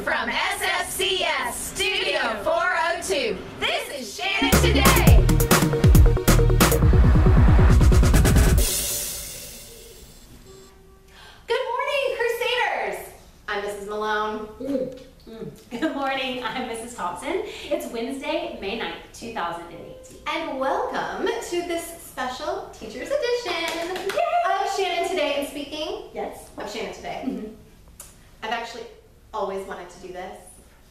from SFCS Studio 402. This is Shannon Today. Good morning, Crusaders. I'm Mrs. Malone. Good morning, I'm Mrs. Thompson. It's Wednesday, May 9th, 2018. And welcome to this special Teacher's Edition of Shannon Today. And speaking of Shannon Today, I've actually always wanted to do this.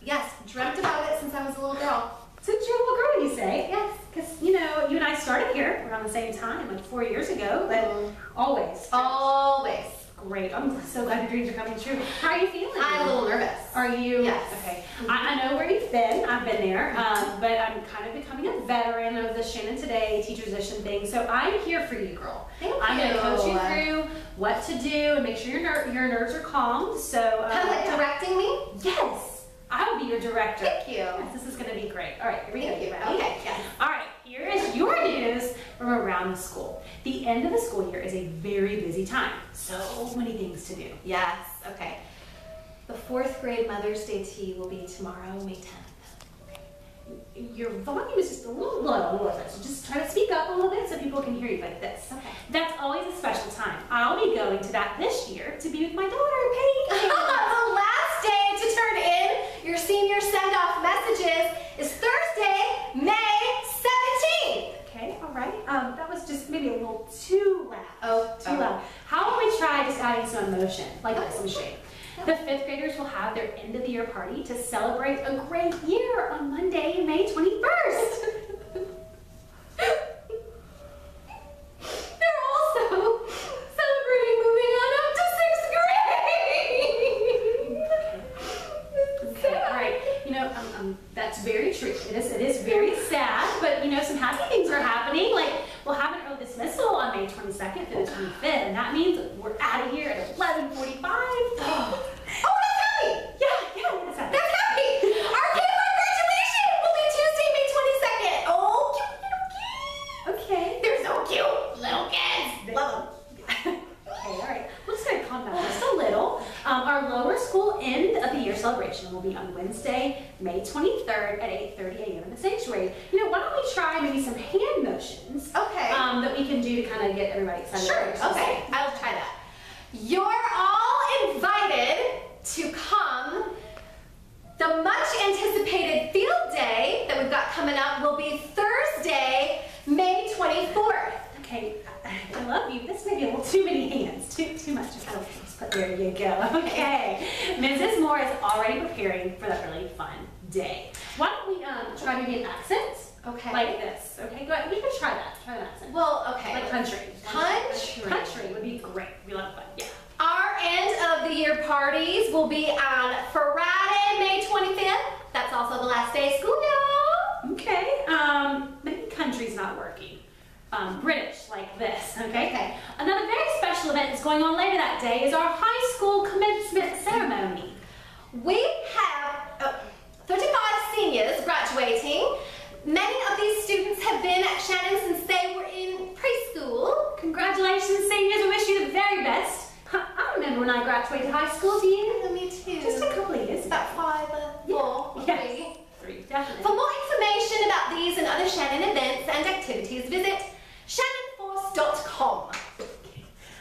Yes, dreamt about it since I was a little girl. Since you're a little girl, you say? Yes, because, you know, you and I started here around the same time, like 4 years ago, but always. Always. Great. I'm so glad your dreams are coming true. How are you feeling? I'm a little nervous. Are you? Yes. Okay. I know where you've been. I've been there, but I'm kind of becoming a veteran of the Shannon Today Teacher's Edition thing, so I'm here for you, girl. I'm going to coach you through what to do and make sure your nerves are calmed. So, kind of like directing me? Yes. I will be your director. Thank you. Yes, this is going to be great. All right, here we go. Thank you. Ready? Okay. Yes. All right. Here is your news from around the school. The end of the school year is a very busy time. So many things to do. Yes. Okay. The 4th grade Mother's Day tea will be tomorrow, May 10th. Your volume is just a little low, so just try to speak up a little bit so people can hear you like this. Okay. That's always a special time. I'll be going to that this year to be with my daughter, Paige. The last day to turn in your senior send-off messages is Thursday, May 17th. Okay, all right. That was just maybe a little too loud. Too loud. How about we try just adding some emotion, like this? Let me show you. The 5th graders will have their end of the year party to celebrate a great year on Monday, May 21st. They're also celebrating moving on up to 6th grade. Okay, all right. You know, that's very true. It is very sad, but you know, some happy things are happening. Like, we'll have an early dismissal on May 22nd through the 25th, and that means we're out of here at 11:45. Oh, that's happy! Yeah, that's happy. That's happy! Our K-1 graduation will be Tuesday, May 22nd. Oh, cute. Okay. They're so cute. Little kids. Love them. Okay, all right. We're just going to calm down just a little. Our lower school end of the year celebration will be on Wednesday, May 23rd at 8:30 a.m. in the sanctuary. You know, why don't we try maybe some hand motions? Okay. That we can do to kind of get everybody excited. Sure. Okay. I'll try that. You're all invited to come. The much anticipated field day that we've got coming up will be Thursday, May 24th. Okay, I love you. This may be a little too many hands. Too much. But there you go. Okay. Mrs. Moore is already preparing for that really fun day. Why don't we try maybe an accent? Okay. Like this. Okay, go ahead. We can try that. Try an accent. Well, okay. Like country. Country would be great. It'd be a lot of fun. Yeah. Our end of the year parties will be on Friday, May 25th. That's also the last day of school, y'all. Okay. Maybe country's not working. British, like this, okay? Another very special event that's going on later that day is our high school commencement ceremony. We have 35 seniors graduating. Many of these students have been at Shannon since they were in preschool. Congratulations, seniors. I wish you the very best. I remember when I graduated high school, do you? Me too. Just a couple of years. About 5, 4, yes. 3, definitely. For more information about these and other Shannon events and activities, visit shannonforce.com. I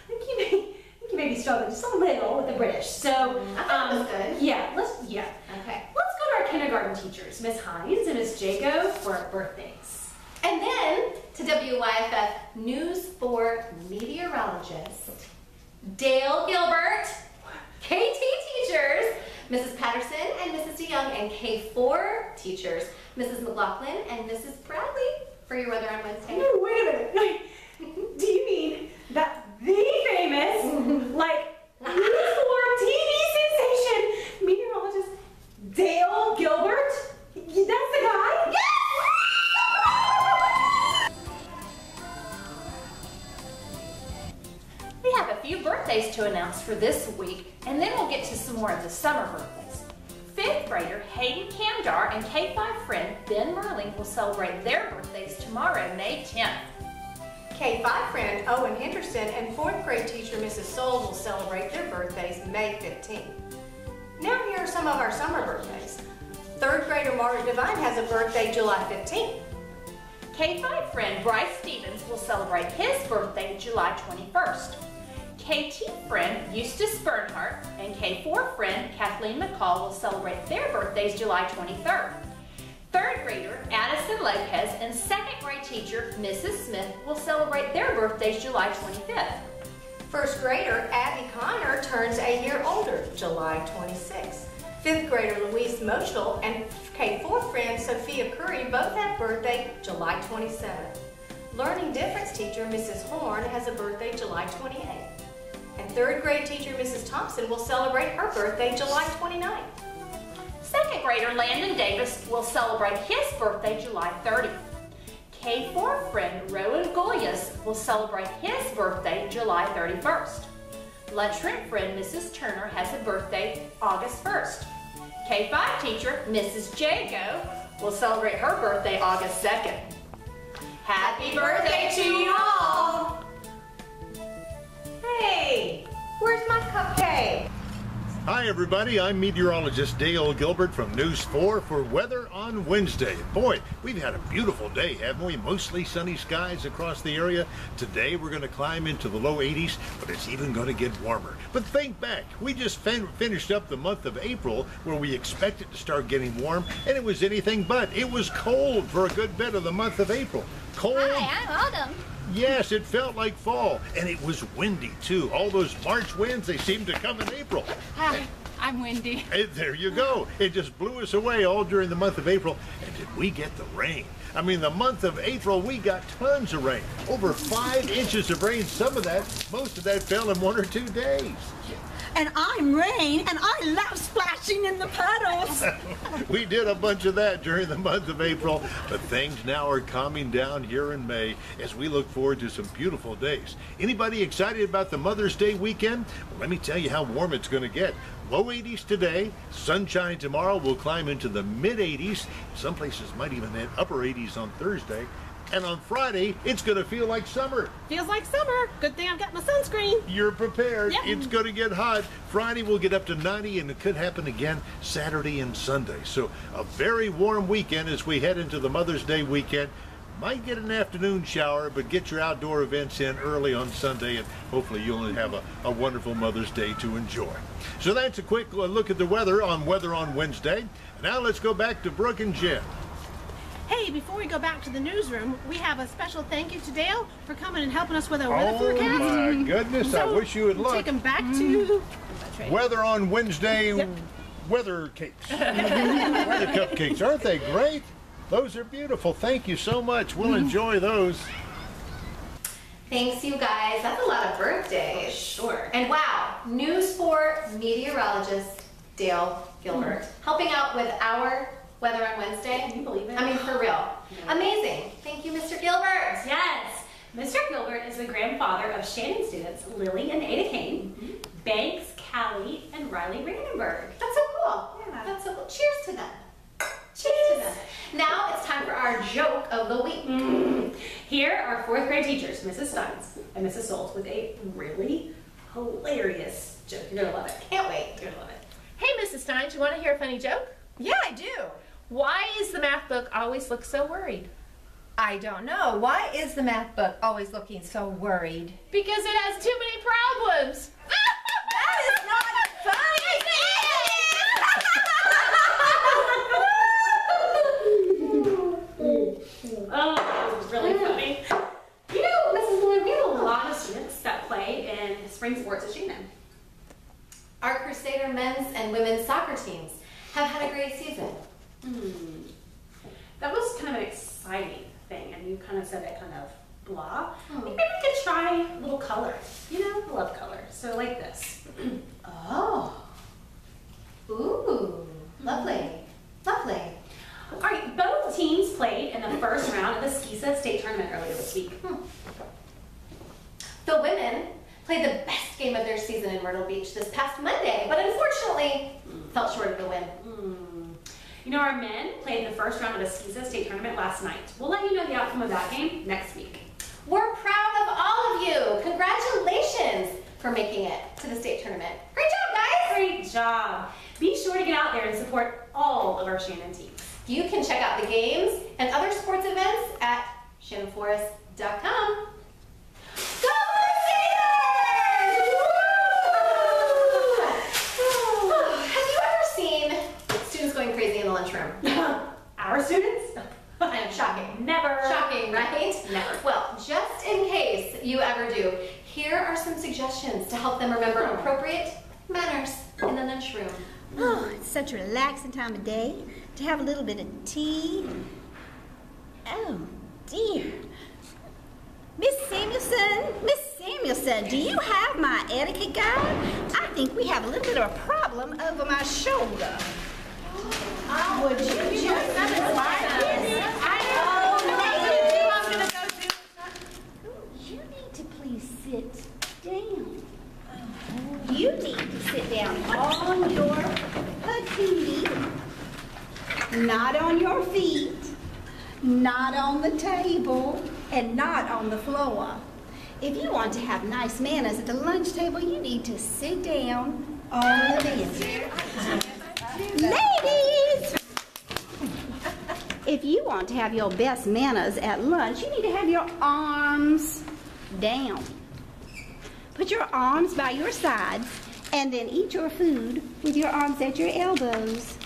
think you may be struggling just a little with the British. So, I thought it was good. Yeah, Okay. Let's go to our kindergarten teachers, Miss Hines and Miss Jago, for our birthdays. And then to WYFF News for Meteorologist Dale Gilbert, KT teachers, Mrs. Patterson and Mrs. DeYoung, and K4 teachers, Mrs. McLaughlin and Mrs. Bradley, for your weather on Wednesday. No, wait a minute. Do you mean that the famous, like, News 4 TV sensation meteorologist Dale Gilbert? That's the guy? Yes! We have a few birthdays to announce for this week, and then we'll get to some more of the summer birthdays. 5th grader Hayden Camdar and K5 friend Ben Merling will celebrate their birthdays tomorrow, May 10th. K5 friend Owen Henderson and 4th grade teacher Mrs. Soul will celebrate their birthdays May 15th. Now here are some of our summer birthdays. 3rd grader Margaret Devine has a birthday July 15th. K5 friend Bryce Stevens will celebrate his birthday July 21st. KT friend Eustace Bernhardt and K4 friend Kathleen McCall will celebrate their birthdays July 23rd. 3rd grader Addison Lopez and 2nd grade teacher Mrs. Smith will celebrate their birthdays July 25th. 1st grader Abby Connor turns a year older, July 26th. 5th grader Louise Moschel and K4 friend Sophia Curry both have birthday July 27th. Learning difference teacher Mrs. Horn has a birthday July 28th. And 3rd grade teacher Mrs. Thompson will celebrate her birthday July 29th. 2nd grader Landon Davis will celebrate his birthday July 30th. K4 friend Rowan Goyas will celebrate his birthday July 31st. Lunchroom friend Mrs. Turner has a birthday August 1st. K5 teacher Mrs. Jago will celebrate her birthday August 2nd. Happy birthday to you all! Hey, where's my cupcake? Hi everybody, I'm Meteorologist Dale Gilbert from News 4 for Weather on Wednesday. Boy, we've had a beautiful day, haven't we? Mostly sunny skies across the area. Today we're going to climb into the low 80s, but it's even going to get warmer. But think back, we just finished up the month of April where we expected to start getting warm, and it was anything but. It was cold for a good bit of the month of April. Cold. Hi, I'm Autumn. Yes, it felt like fall, and it was windy too. All those March winds, they seem to come in April. Hi, I'm Wendy. Hey, there you go. It just blew us away all during the month of April. And did we get the rain? I mean, the month of April, we got tons of rain. Over 5 inches of rain. Most of that fell in 1 or 2 days. And I'm Rain, and I love splashing in the puddles. We did a bunch of that during the month of April, but things now are calming down here in May as we look forward to some beautiful days. Anybody excited about the Mother's Day weekend? Well, let me tell you how warm it's going to get. Low 80s today, sunshine tomorrow, will climb into the mid 80s. Some places might even hit upper 80s on Thursday. And on Friday, it's going to feel like summer. Feels like summer. Good thing I've got my sunscreen. You're prepared. Yep. It's going to get hot. Friday will get up to 90, and it could happen again Saturday and Sunday. So a very warm weekend as we head into the Mother's Day weekend. Might get an afternoon shower, but get your outdoor events in early on Sunday, and hopefully you'll have a wonderful Mother's Day to enjoy. So that's a quick look at the weather on Wednesday. Now let's go back to Brooke and Jen. Hey, before we go back to the newsroom, we have a special thank you to Dale for coming and helping us with our weather forecast. Oh my goodness, I wish you would look. Take them back to Weather on Wednesday, Yep. weather cakes. Weather cupcakes, aren't they great? Those are beautiful. Thank you so much. We'll enjoy those. Thanks, you guys. That's a lot of birthdays. Sure. And wow, News 4 meteorologist Dale Gilbert helping out with our weather on Wednesday. Can you believe it? I mean, for real. Yeah. Amazing. Thank you, Mr. Gilbert. Yes. Mr. Gilbert is the grandfather of Shannon students Lily and Ada Kane, Banks, Callie, and Riley Brandenburg. That's so cool. Yeah. That's so cool. Cheers to them. Cheers to them. Now it's time for our joke of the week. Here are 4th grade teachers, Mrs. Steins and Mrs. Soltz, with a really hilarious joke. You're gonna love it. Can't wait. You're gonna love it. Hey, Mrs. Stein, do you want to hear a funny joke? Yeah, I do. Why is the math book always look so worried? I don't know. Why is the math book always looking so worried? Because it has too many problems. That is not Oh, that was really funny. You know, Mrs. Lloyd, we have a lot of students that play in spring sports at Shannon. Our Crusader men's and women's soccer teams have had a great season. That was kind of an exciting thing, and you kind of said it kind of blah. Maybe we could try a little color. You know, I love color. So like this. Oh. Ooh. Lovely. Lovely. All right, both teams played in the first round of the SKISA state tournament earlier this week. The women played the best game of their season in Myrtle Beach this past Monday, but unfortunately fell short of the win. You know, our men played the first round of the SKISA state tournament last night. We'll let you know the outcome of that game next week. We're proud of all of you. Congratulations for making it to the state tournament. Great job, guys! Great job. Be sure to get out there and support all of our Shannon teams. You can check out the games and other sports events at shannonforest.com. Go Crusaders! Have you ever seen students going crazy in the lunchroom? Our students? Shocking. Never. Shocking, right? Never. Well, just in case you ever do, here are some suggestions to help them remember appropriate manners in the lunchroom. Oh, it's such a relaxing time of day to have a little bit of tea. Oh, dear. Miss Samuelson, do you have my etiquette guide? I think we have a little bit of a problem over my shoulder. Would you just You need to please sit down. You need to sit down on your patootie, not on your feet, not on the table, and not on the floor. If you want to have nice manners at the lunch table, you need to sit down on the bench. Ladies! If you want to have your best manners at lunch, you need to have your arms down. Put your arms by your sides and then eat your food with your arms at your elbows,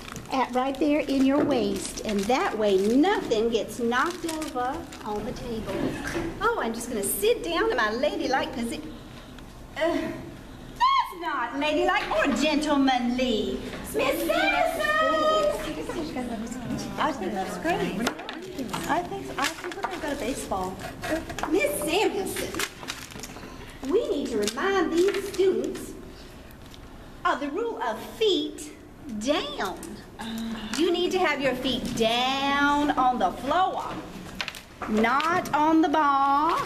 right there in your waist. And that way nothing gets knocked over on the table. Oh, I'm just going to sit down in my ladylike position. That's not ladylike or gentlemanly. Miss Samuelson! I think that's great. I think we're going to go to baseball. Miss Samuelson, we need to remind these students of the rule of feet down. You need to have your feet down on the floor, not on the bar,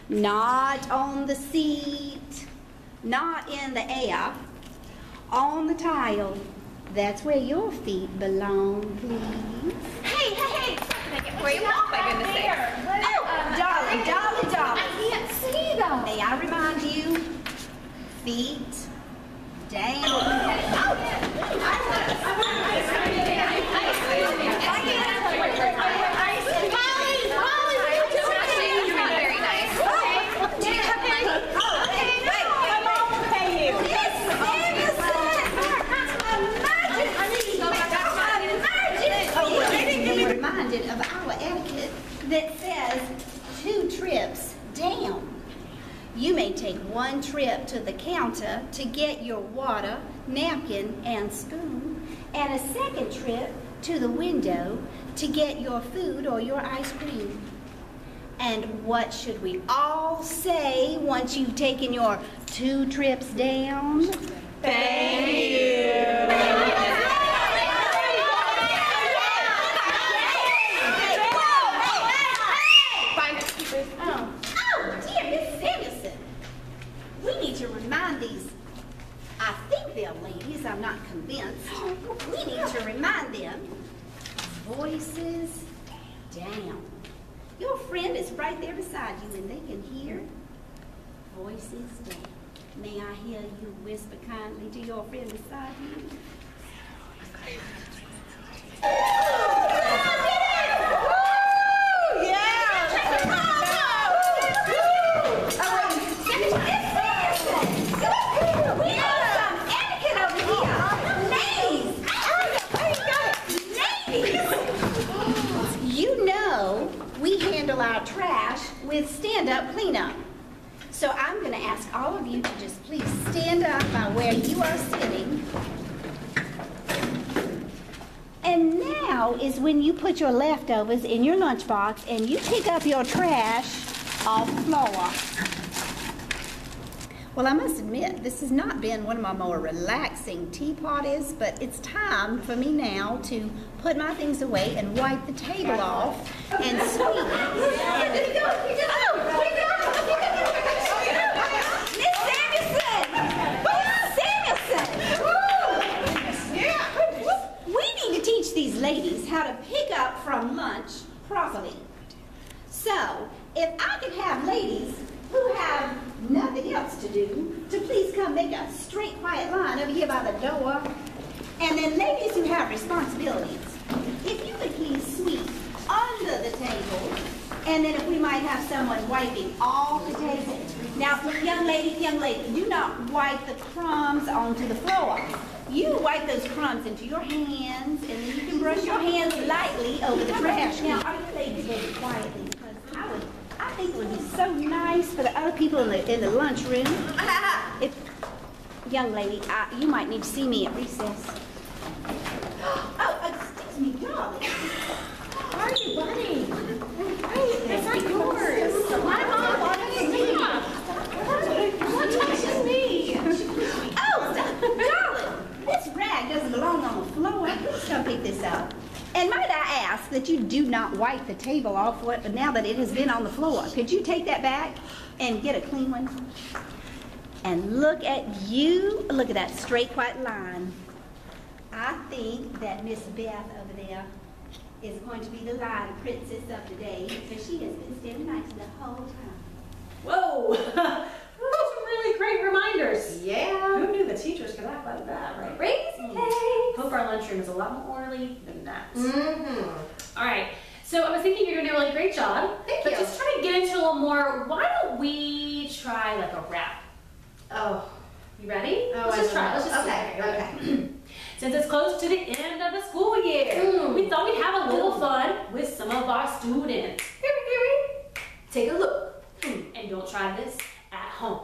not on the seat, not in the air, on the tile. That's where your feet belong, please. Hey! Where you walk, my goodness sakes. Oh, darling. I can't see them. May I remind you, feet down. Reminded of our etiquette that says 2 trips down. You may take 1 trip to the counter to get your water, napkin, and spoon, and a 2nd trip to the window to get your food or your ice cream. And what should we all say once you've taken your 2 trips down? Thank you. To remind these, I think they're ladies, I'm not convinced. We need to remind them, voices down. Your friend is right there beside you and they can hear. Voices down. May I hear you whisper kindly to your friend beside you? Our trash with stand-up cleanup. So I'm going to ask all of you to just please stand up by where you are sitting. And now is when you put your leftovers in your lunchbox and you pick up your trash off the floor. Well, I must admit, this has not been one of my more relaxing tea parties, but it's time for me now to put my things away and wipe the table off and sweep. Miss Samuelson! We need to teach these ladies how to pick up from lunch properly. So, if I could have ladies who have nothing else to do, to please come make a straight straight, quiet line over here by the door. And then ladies who have responsibilities, if you would please sweep under the table, and then if we might have someone wiping off the table. Now, young lady, do not wipe the crumbs onto the floor. You wipe those crumbs into your hands, and then you can brush your hands lightly over the trash. Now, are you ladies very quietly? Because I think it would be so nice for the other people in the lunchroom. If, young lady, you might need to see me at recess. Oh, excuse me, darling. How are you, bunny? It's not yours. My mom wanted it me. What touches me? Oh, darling, this rag doesn't belong on the floor. Please come pick this up. And might I ask that you do not wipe the table off now that it has been on the floor. Could you take that back and get a clean one? And look at you. Look at that straight white line. I think that Miss Beth over there is going to be the line princess of the day because she has been standing nice the whole time. Whoa! Those are really great reminders. Yeah. Who knew the teachers could act like that, right? Crazy cakes. Hope our lunchroom is a lot more orderly than that. Mm-hmm. All right. So I was thinking you're going to do a really great job. Thank but you. just try to get into a little more. Why don't we try like a rap? Oh. You ready? Oh, Let's just try. Let's just okay. Since it's close to the end of the school year, we thought we'd have a little fun with some of our students. Here. Take a look. And don't try this at home.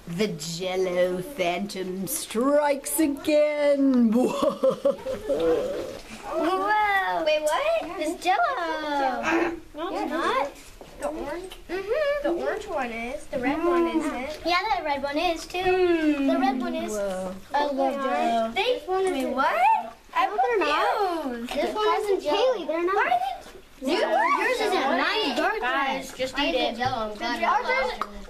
The Jello Phantom strikes again. Whoa! Wait, what? It's Jello. No, it's not. The orange? The orange one is. The red one isn't. Yeah, the red one is too. The red one is. Whoa. I love Jello. Wait, what? I'm confused. This one isn't Jello. Haley, they're not. Why are they? Yours isn't. Mine's dark. Guys, just eat it. Jello. I'm glad.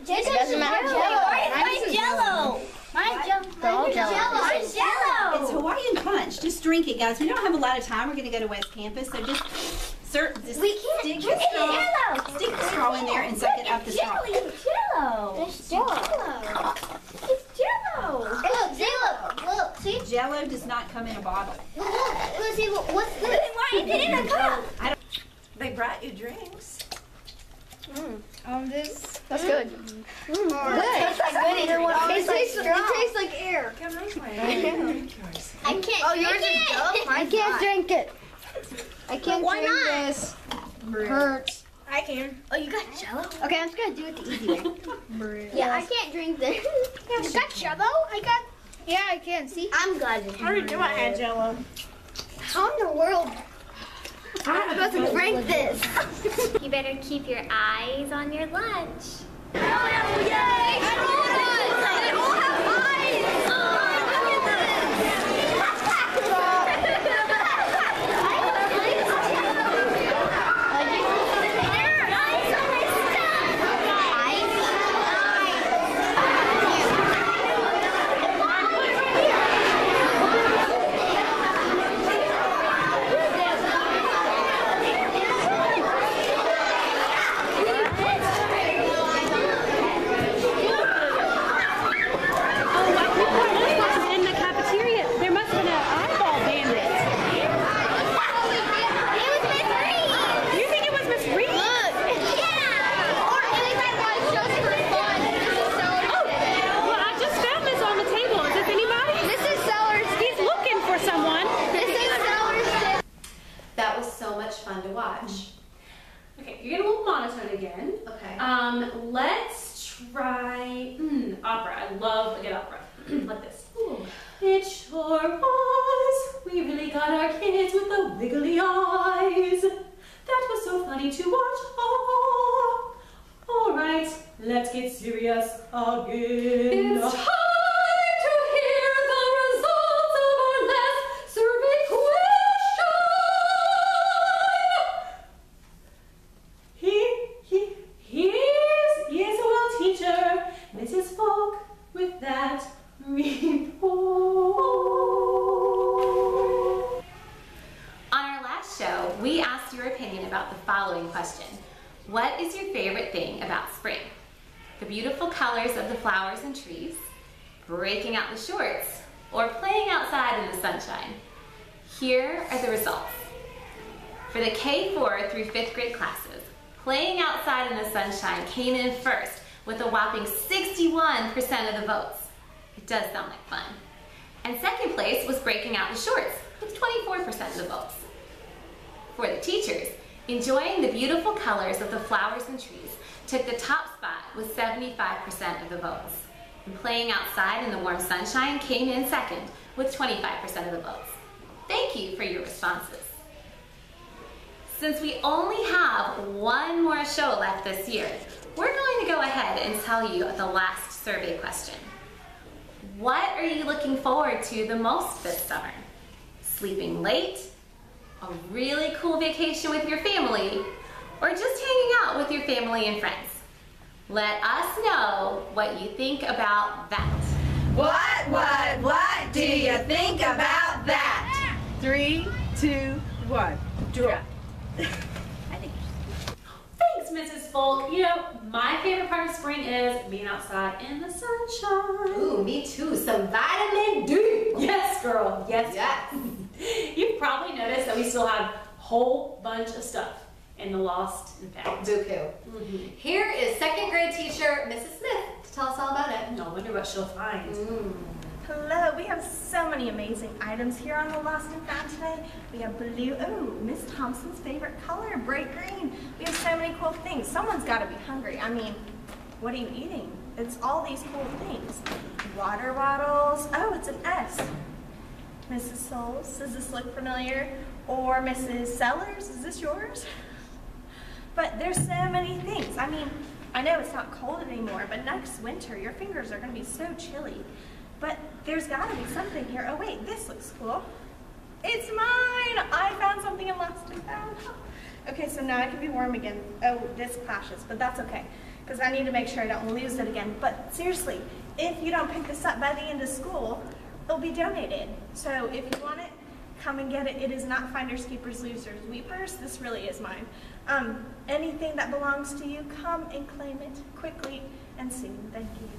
It doesn't matter. Mine's Jello. Mine's Jello. Mine's Jello. It's Hawaiian Punch. Just drink it, guys. We don't have a lot of time. We're going to go to West Campus, so just we can't stick drink it. Stick the straw in there and suck it up the straw. Jello. It's Jello. It's Jello. Look, Jello. Look, see? Jello does not come in a bottle. Look, let's see what's this. Why is it in a cup? They brought you drinks. That's good. It tastes like it tastes like air. I I can't drink it. I can't drink it. I can't drink this. Hurts. I can. Oh, you got Jello? Okay, I'm just gonna do it the easy way. Yeah, I can't drink this. You got Jello? Yeah, I can. See? I'm glad. How do you do it, Jello? How in the world? I'm supposed to drink this. You better keep your eyes on your lunch. Oh, yay! I don't They all have eyes! That was so much fun to watch. Okay, you're getting a little monotone again. Okay. Let's try opera. I love a good opera. Like this. It sure was. We really got our kids with the wiggly eyes. That was so funny to watch. Oh. All right, let's get serious again. It's time to hear the results of our last survey question. Here's a well teacher, Mrs. Folk, with that report. On our last show, we asked your opinion about the following question. What is your favorite thing about spring? the beautiful colors of the flowers and trees, breaking out the shorts, or playing outside in the sunshine? Here are the results. For the K4 through 5th grade classes, playing outside in the sunshine came in first with a whopping 61% of the votes. It does sound like fun. And second place was breaking out the shorts with 24% of the votes. For the teachers, enjoying the beautiful colors of the flowers and trees took the top spot with 75% of the votes. And playing outside in the warm sunshine came in second with 25% of the votes. Thank you for your responses. Since we only have one more show left this year, we're going to go ahead and tell you the last survey question. What are you looking forward to the most this summer? Sleeping late, a really cool vacation with your family, or just hanging out with your family and friends? Let us know what you think about that. What do you think about that? 3, 2, 1. Draw. Thanks, Mrs. Folk. You know, my favorite part of spring is being outside in the sunshine. Ooh, me too. Some vitamin D. Yes, girl. Yes. You've probably noticed that we still have a whole bunch of stuff in the lost and found. Buku. Here is 2nd grade teacher, Mrs. Smith, to tell us all about it. No wonder what she'll find. Hello, we have so many amazing items here on the Lost and Found today. We have blue, Miss Thompson's favorite color, bright green. We have so many cool things. Someone's got to be hungry. I mean, what are you eating? It's all these cool things. Water bottles, it's an S. Mrs. Souls, does this look familiar? Or Mrs. Sellers, is this yours? But there's so many things. I mean, I know it's not cold anymore, but next winter your fingers are going to be so chilly. But there's got to be something here. Oh wait, this looks cool. It's mine! I found something in Lost and Found. Okay, so now I can be warm again. Oh, this clashes, but that's okay, because I need to make sure I don't lose it again. But seriously, if you don't pick this up by the end of school, it'll be donated. So if you want it, come and get it. It is not finders, keepers, losers, weepers. This really is mine. Anything that belongs to you, come and claim it quickly and soon. Thank you.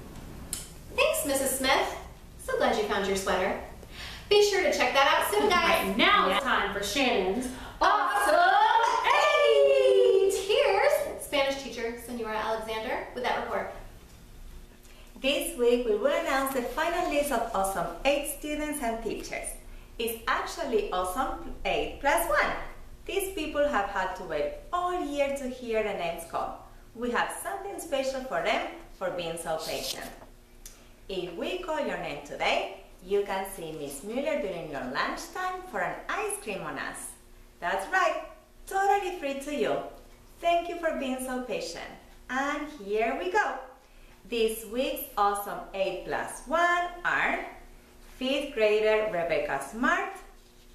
Thanks, Mrs. Smith. So glad you found your sweater. Be sure to check that out soon, guys. Right now it's time for Shannon's Awesome 8! Here's Spanish teacher, Senora Alexander, with that report. This week we will announce the final list of Awesome 8 students and teachers. It's actually Awesome 8 plus 1. These people have had to wait all year to hear the names called. We have something special for them for being so patient. If we call your name today, you can see Miss Mueller during your lunchtime for an ice cream on us. That's right, totally free to you. Thank you for being so patient. And here we go. This week's Awesome 8 plus 1 are 5th grader Rebecca Smart,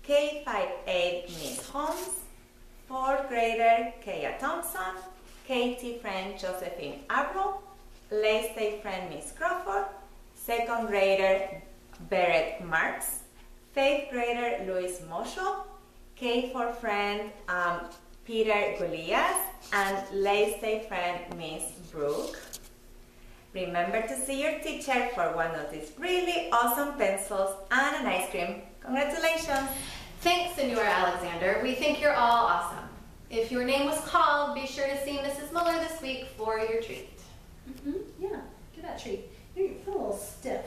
K58 Miss Holmes, 4th grader Kaya Thompson, KT friend Josephine Abro, Lay friend Miss Crawford, 2nd grader Barrett Marks, 5th grader Luis Mosho, K4 friend Peter Golias, and Lay friend Miss Brooke. Remember to see your teacher for one of these really awesome pencils and an ice cream. Congratulations! Thanks, Senora Alexander. We think you're all awesome. If your name was called, be sure to see Mrs. Mueller this week for your treat. Yeah, get that treat. You feel a little stiff.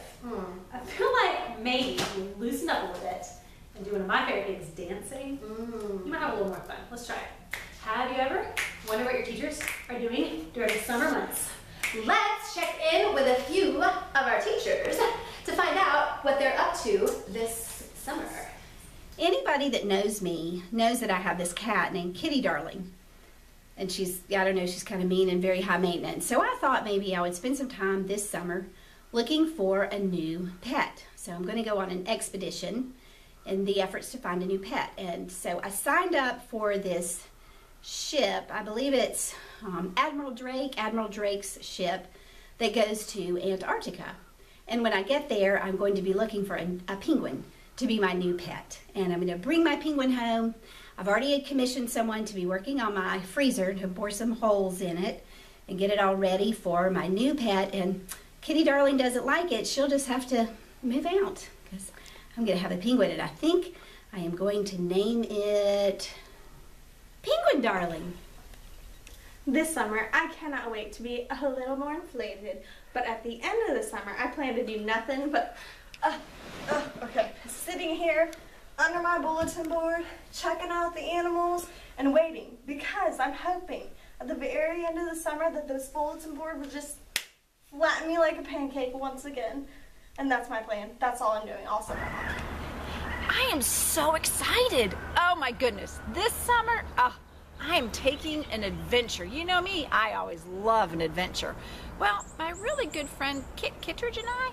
I feel like maybe you loosen up a little bit and do one of my favorite things, dancing. You might have a little more fun. Let's try it. Have you ever wondered what your teachers are doing during the summer months? Let's check in with a few of our teachers to find out what they're up to this summer. Anybody that knows me knows that I have this cat named Kitty Darling. And she's, I don't know, she's kind of mean and very high maintenance. So I thought maybe I would spend some time this summer looking for a new pet. So I'm going to go on an expedition in the efforts to find a new pet. And so I signed up for this ship. I believe it's Admiral Drake's ship that goes to Antarctica. And when I get there, I'm going to be looking for a penguin to be my new pet. And I'm going to bring my penguin home. I've already commissioned someone to be working on my freezer to bore some holes in it and get it all ready for my new pet. And Kitty Darling doesn't like it. She'll just have to move out because I'm going to have a penguin, and I think I am going to name it Penguin Darling. This summer, I cannot wait to be a little more inflated, but at the end of the summer, I plan to do nothing but, okay, sitting here under my bulletin board, checking out the animals, and waiting, because I'm hoping at the very end of the summer that those bulletin board will just flatten me like a pancake once again. And that's my plan. That's all I'm doing all summer long. I am so excited. Oh my goodness. This summer, I am taking an adventure. You know me, I always love an adventure. Well, my really good friend Kit Kittredge and I,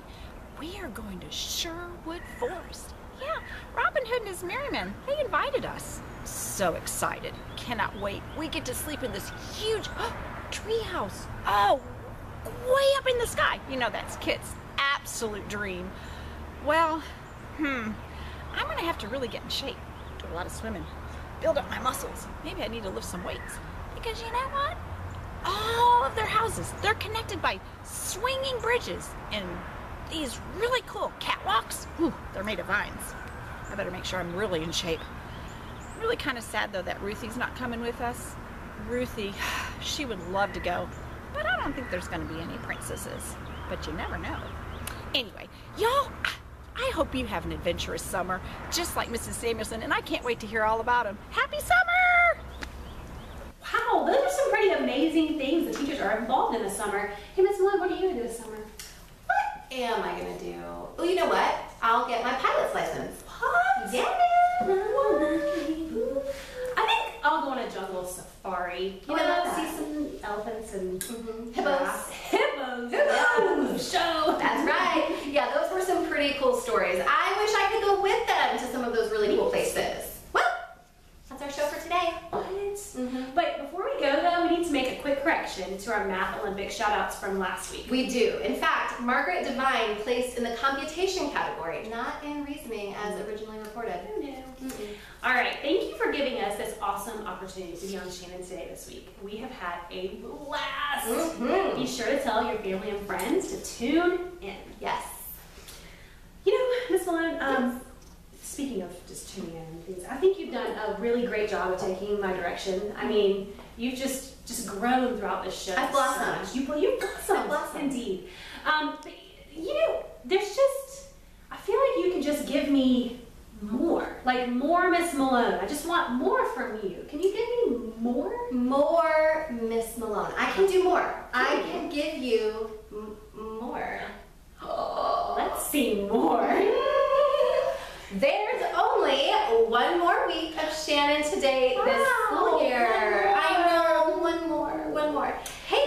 we are going to Sherwood Forest. Yeah, Robin Hood and his Merrymen, they invited us. So excited. Cannot wait. We get to sleep in this huge tree house. Oh, way up in the sky. You know, that's Kit's absolute dream. Well, I'm going to have to really get in shape. Do a lot of swimming. Build up my muscles. Maybe I need to lift some weights. Because you know what? All of their houses, they're connected by swinging bridges and these really cool catwalks. Whew, they're made of vines. I better make sure I'm really in shape. I'm really kind of sad though that Ruthie's not coming with us. Ruthie, she would love to go, but I don't think there's going to be any princesses. But you never know. Anyway, y'all, I hope you have an adventurous summer, just like Mrs. Samuelson, and I can't wait to hear all about them. Happy summer! Wow, those are some pretty amazing things the teachers are involved in this summer. Hey, Miss Malone, what are you going to do this summer? What am I going to do? Well, you know what? I'll get my pilot's license. What? Yeah. I think I'll go on a jungle safari. You know, see some elephants and Hippos. Hippos. Show. That's right. Yeah, those were some pretty cool stories. I wish I could go with them to some of those really cool places. Well, that's our show for today. What? But before we go, though, we need to make a quick correction to our Math Olympic shout-outs from last week. We do. In fact, Margaret Devine placed in the computation category, not in reasoning as originally reported. All right, thank you for giving us this awesome opportunity to be on Shannon Today this week. We have had a blast. Be sure to tell your family and friends to tune in. Yes. You know, Miss Malone, speaking of just tuning in and things, I think you've done a really great job of taking my direction. I mean, you've just grown throughout this show. I've blossomed. So you've blossomed. I've blossomed. Indeed. But, you know, there's just, I feel like you can just give me more. Like more Miss Malone. I just want more from you. Can you give me more? More Miss Malone. I can do more. I can give you more. Oh, let's see more. There's only one more week of Shannon Today this school year. I know, one more. Hey,